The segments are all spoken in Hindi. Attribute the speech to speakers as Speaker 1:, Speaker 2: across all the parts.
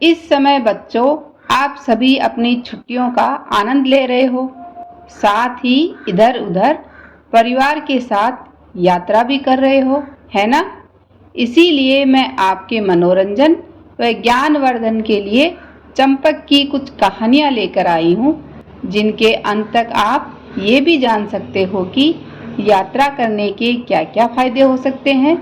Speaker 1: इस समय बच्चों, आप सभी अपनी छुट्टियों का आनंद ले रहे हो, साथ ही इधर उधर परिवार के साथ यात्रा भी कर रहे हो, है ना? इसीलिए मैं आपके मनोरंजन व ज्ञानवर्धन के लिए चंपक की कुछ कहानियाँ लेकर आई हूँ, जिनके अंत तक आप ये भी जान सकते हो कि यात्रा करने के क्या क्या फायदे हो सकते हैं।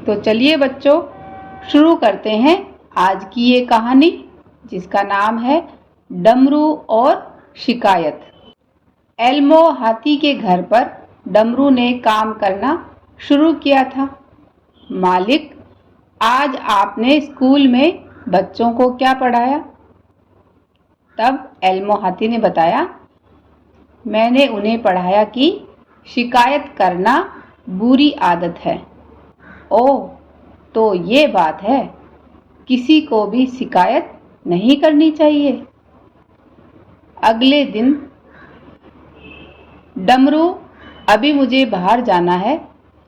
Speaker 1: तो चलिए बच्चों, शुरू करते हैं आज की ये कहानी, जिसका नाम है डमरू और शिकायत। एल्मो हाथी के घर पर डमरू ने काम करना शुरू किया था। मालिक, आज आपने स्कूल में बच्चों को क्या पढ़ाया? तब एल्मो हाथी ने बताया, मैंने उन्हें पढ़ाया कि शिकायत करना बुरी आदत है। ओह, तो ये बात है, किसी को भी शिकायत नहीं करनी चाहिए। अगले दिन, डमरू, अभी मुझे बाहर जाना है,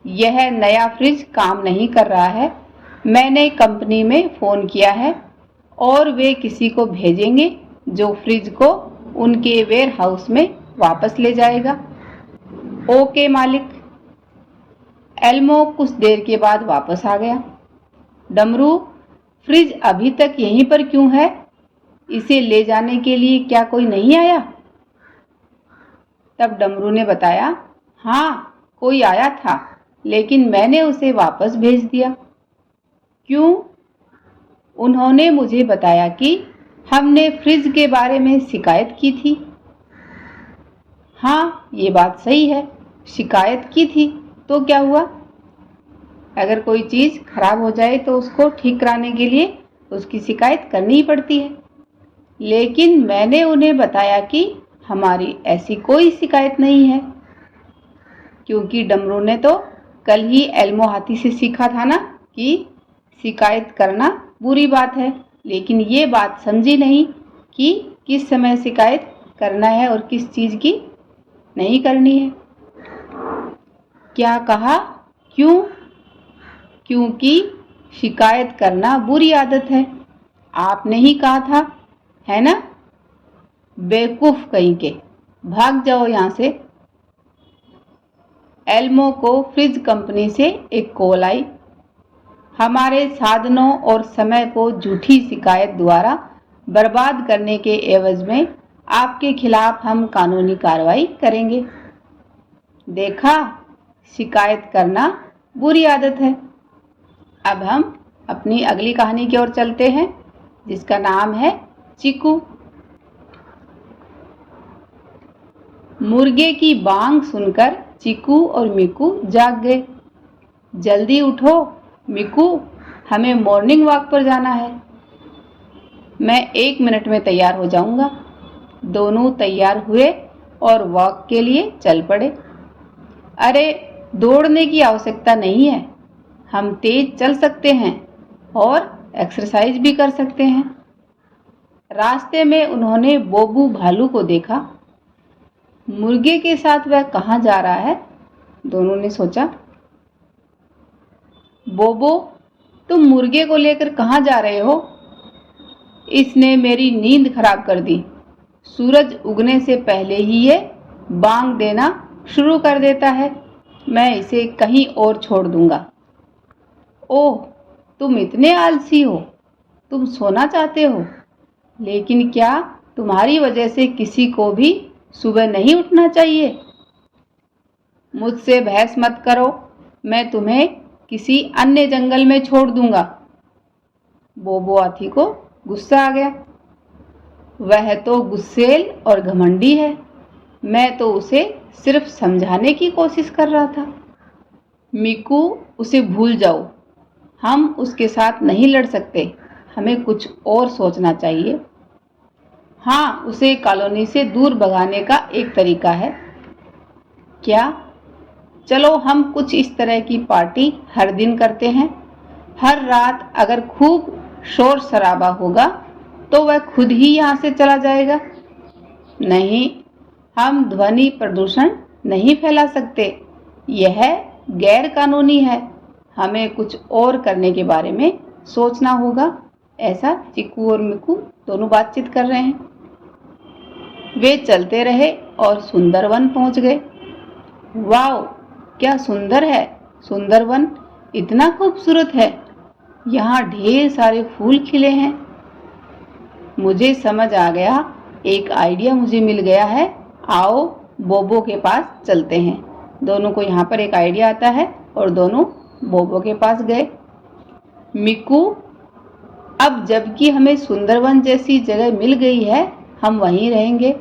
Speaker 1: यह नया फ्रिज काम नहीं कर रहा है। मैंने कंपनी में फ़ोन किया है और वे किसी को भेजेंगे जो फ्रिज को उनके वेयर हाउस में वापस ले जाएगा। ओके मालिक। एल्मो कुछ देर के बाद वापस आ गया। डमरू, फ्रिज अभी तक यहीं पर क्यों है? इसे ले जाने के लिए क्या कोई नहीं आया? तब डमरू ने बताया, हाँ, कोई आया था, लेकिन मैंने उसे वापस भेज दिया। क्यों? उन्होंने मुझे बताया कि हमने फ्रिज के बारे में शिकायत की थी। हाँ, ये बात सही है, शिकायत की थी, तो क्या हुआ? अगर कोई चीज़ खराब हो जाए तो उसको ठीक कराने के लिए उसकी शिकायत करनी ही पड़ती है। लेकिन मैंने उन्हें बताया कि हमारी ऐसी कोई शिकायत नहीं है, क्योंकि डमरू ने तो कल ही एल्मो हाथी से सीखा था ना कि शिकायत करना बुरी बात है, लेकिन ये बात समझी नहीं कि किस समय शिकायत करना है और किस चीज़ की नहीं करनी है। क्या कहा? क्यों? क्योंकि शिकायत करना बुरी आदत है। आपने ही कहा था, है ना? बेवकूफ़ कहीं के, भाग जाओ यहाँ से। एल्मो को फ्रिज कंपनी से एक कॉल आई। हमारे साधनों और समय को झूठी शिकायत द्वारा बर्बाद करने के एवज में आपके खिलाफ हम कानूनी कार्रवाई करेंगे। देखा, शिकायत करना बुरी आदत है। अब हम अपनी अगली कहानी की ओर चलते हैं, जिसका नाम है चीकू। मुर्गे की बांग सुनकर चीकू और मिकू जाग गए। जल्दी उठो मिकू, हमें मॉर्निंग वॉक पर जाना है। मैं 1 मिनट में तैयार हो जाऊंगा। दोनों तैयार हुए और वॉक के लिए चल पड़े। अरे, दौड़ने की आवश्यकता नहीं है, हम तेज चल सकते हैं और एक्सरसाइज भी कर सकते हैं। रास्ते में उन्होंने बोबू भालू को देखा। मुर्गे के साथ वह कहाँ जा रहा है? दोनों ने सोचा। बोबो, तुम मुर्गे को लेकर कहाँ जा रहे हो? इसने मेरी नींद खराब कर दी। सूरज उगने से पहले ही ये बांग देना शुरू कर देता है। मैं इसे कहीं और छोड़ दूंगा। ओह, तुम इतने आलसी हो, तुम सोना चाहते हो, लेकिन क्या तुम्हारी वजह से किसी को भी सुबह नहीं उठना चाहिए? मुझसे बहस मत करो, मैं तुम्हें किसी अन्य जंगल में छोड़ दूंगा। बोबो हाथी को गुस्सा आ गया। वह तो गुस्सैल और घमंडी है, मैं तो उसे सिर्फ समझाने की कोशिश कर रहा था। मिकू, उसे भूल जाओ, हम उसके साथ नहीं लड़ सकते, हमें कुछ और सोचना चाहिए। हाँ, उसे कॉलोनी से दूर भगाने का एक तरीका है। क्या? चलो हम कुछ इस तरह की पार्टी हर दिन करते हैं। हर रात अगर खूब शोर शराबा होगा तो वह खुद ही यहाँ से चला जाएगा। नहीं, हम ध्वनि प्रदूषण नहीं फैला सकते, यह गैर कानूनी है। हमें कुछ और करने के बारे में सोचना होगा। ऐसा चिक्कू और मिक्कू दोनों बातचीत कर रहे हैं। वे चलते रहे और सुंदरवन पहुंच गए। वाओ, क्या सुंदर है! सुंदरवन इतना खूबसूरत है। यहाँ ढेर सारे फूल खिले हैं। मुझे समझ आ गया, एक आइडिया मुझे मिल गया है। आओ बोबो के पास चलते हैं। दोनों को यहाँ पर एक आइडिया आता है और दोनों बोबो के पास गए। मिक्कू, अब जबकि हमें सुंदरवन जैसी जगह मिल गई है, हम वहीं रहेंगे।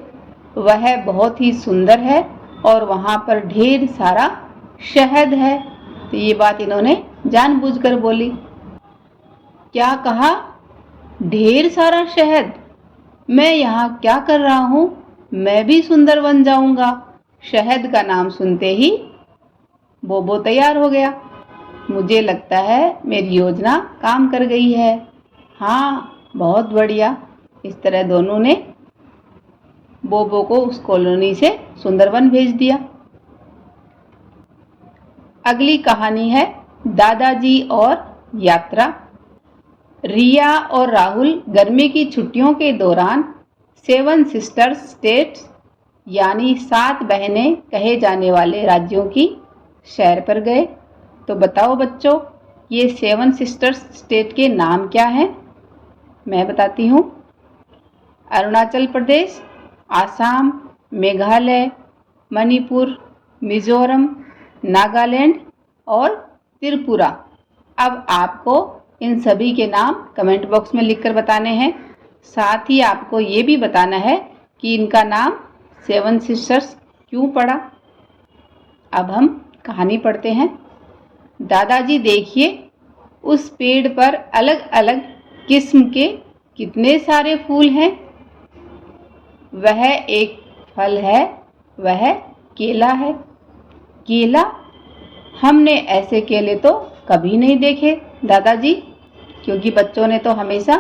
Speaker 1: वह बहुत ही सुंदर है और वहाँ पर ढेर सारा शहद है। तो ये बात इन्होंने जानबूझकर बोली। क्या कहा? ढेर सारा शहद? मैं यहाँ क्या कर रहा हूँ? मैं भी सुंदर बन जाऊंगा। शहद का नाम सुनते ही बोबो तैयार हो गया। मुझे लगता है मेरी योजना काम कर गई है। हाँ, बहुत बढ़िया। इस तरह दोनों ने बोबो को उस कॉलोनी से सुंदरवन भेज दिया। अगली कहानी है दादाजी और यात्रा। रिया और राहुल गर्मी की छुट्टियों के दौरान 7 सिस्टर्स स्टेट्स यानी 7 बहनें कहे जाने वाले राज्यों की सैर पर गए। तो बताओ बच्चों, ये 7 सिस्टर्स स्टेट के नाम क्या हैं? मैं बताती हूँ। अरुणाचल प्रदेश, आसाम, मेघालय, मणिपुर, मिजोरम, नागालैंड और त्रिपुरा। अब आपको इन सभी के नाम कमेंट बॉक्स में लिखकर बताने हैं। साथ ही आपको ये भी बताना है कि इनका नाम 7 सिस्टर्स क्यों पड़ा। अब हम कहानी पढ़ते हैं। दादाजी देखिए, उस पेड़ पर अलग अलग किस्म के कितने सारे फूल हैं। वह एक फल है, वह केला है। केला? हमने ऐसे केले तो कभी नहीं देखे दादाजी, क्योंकि बच्चों ने तो हमेशा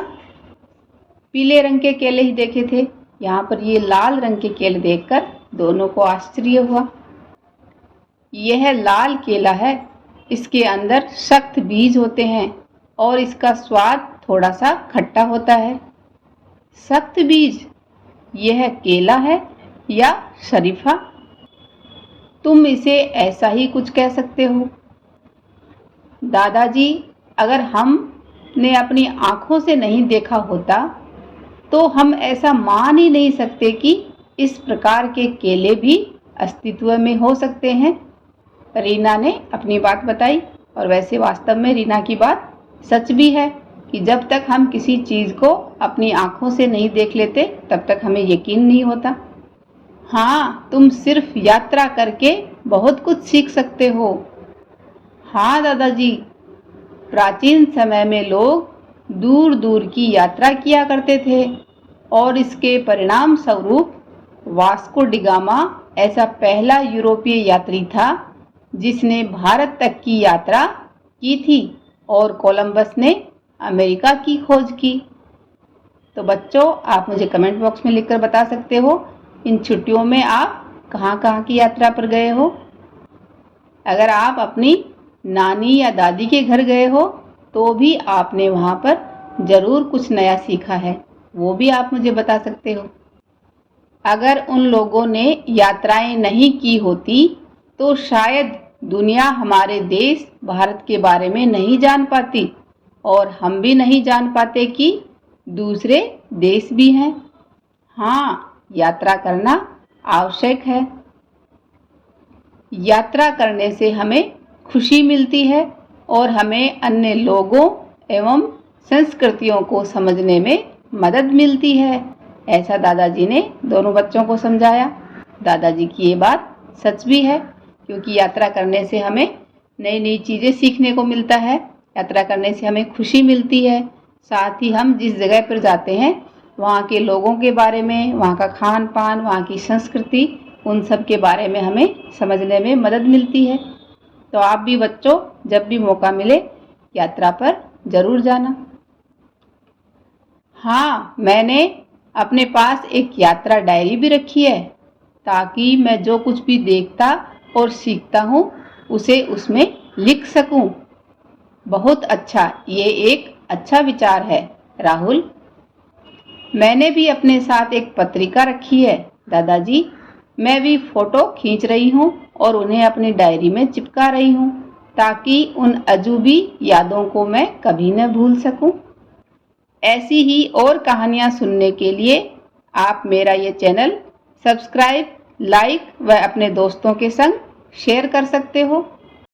Speaker 1: पीले रंग के केले ही देखे थे। यहाँ पर ये लाल रंग के केले देखकर दोनों को आश्चर्य हुआ। यह लाल केला है, इसके अंदर सख्त बीज होते हैं और इसका स्वाद थोड़ा सा खट्टा होता है। सख्त बीज? यह केला है या शरीफा? तुम इसे ऐसा ही कुछ कह सकते हो। दादाजी, अगर हमने अपनी आंखों से नहीं देखा होता तो हम ऐसा मान ही नहीं सकते कि इस प्रकार के केले भी अस्तित्व में हो सकते हैं। रीना ने अपनी बात बताई और वैसे वास्तव में रीना की बात सच भी है कि जब तक हम किसी चीज़ को अपनी आंखों से नहीं देख लेते तब तक हमें यकीन नहीं होता। हाँ, तुम सिर्फ यात्रा करके बहुत कुछ सीख सकते हो। हाँ दादाजी, प्राचीन समय में लोग दूर दूर की यात्रा किया करते थे और इसके परिणाम स्वरूप वास्को डी गामा ऐसा पहला यूरोपीय यात्री था जिसने भारत तक की यात्रा की थी और कोलंबस ने अमेरिका की खोज की। तो बच्चों, आप मुझे कमेंट बॉक्स में लिखकर बता सकते हो इन छुट्टियों में आप कहाँ कहाँ की यात्रा पर गए हो। अगर आप अपनी नानी या दादी के घर गए हो तो भी आपने वहाँ पर ज़रूर कुछ नया सीखा है, वो भी आप मुझे बता सकते हो। अगर उन लोगों ने यात्राएं नहीं की होती तो शायद दुनिया हमारे देश भारत के बारे में नहीं जान पाती और हम भी नहीं जान पाते कि दूसरे देश भी हैं। हाँ, यात्रा करना आवश्यक है। यात्रा करने से हमें खुशी मिलती है और हमें अन्य लोगों एवं संस्कृतियों को समझने में मदद मिलती है। ऐसा दादाजी ने दोनों बच्चों को समझाया। दादाजी की ये बात सच भी है, क्योंकि यात्रा करने से हमें नई नई चीज़ें सीखने को मिलता है। यात्रा करने से हमें खुशी मिलती है। साथ ही हम जिस जगह पर जाते हैं वहाँ के लोगों के बारे में, वहाँ का खान पान, वहाँ की संस्कृति, उन सब के बारे में हमें समझने में मदद मिलती है। तो आप भी बच्चों जब भी मौका मिले यात्रा पर ज़रूर जाना। हाँ, मैंने अपने पास एक यात्रा डायरी भी रखी है ताकि मैं जो कुछ भी देखता और सीखता हूँ उसे उसमें लिख सकूँ। बहुत अच्छा, ये एक अच्छा विचार है। राहुल, मैंने भी अपने साथ एक पत्रिका रखी है दादाजी। मैं भी फोटो खींच रही हूँ और उन्हें अपनी डायरी में चिपका रही हूँ ताकि उन अजूबी यादों को मैं कभी न भूल सकूं। ऐसी ही और कहानियाँ सुनने के लिए आप मेरा ये चैनल सब्सक्राइब, लाइक व अपने दोस्तों के संग शेयर कर सकते हो।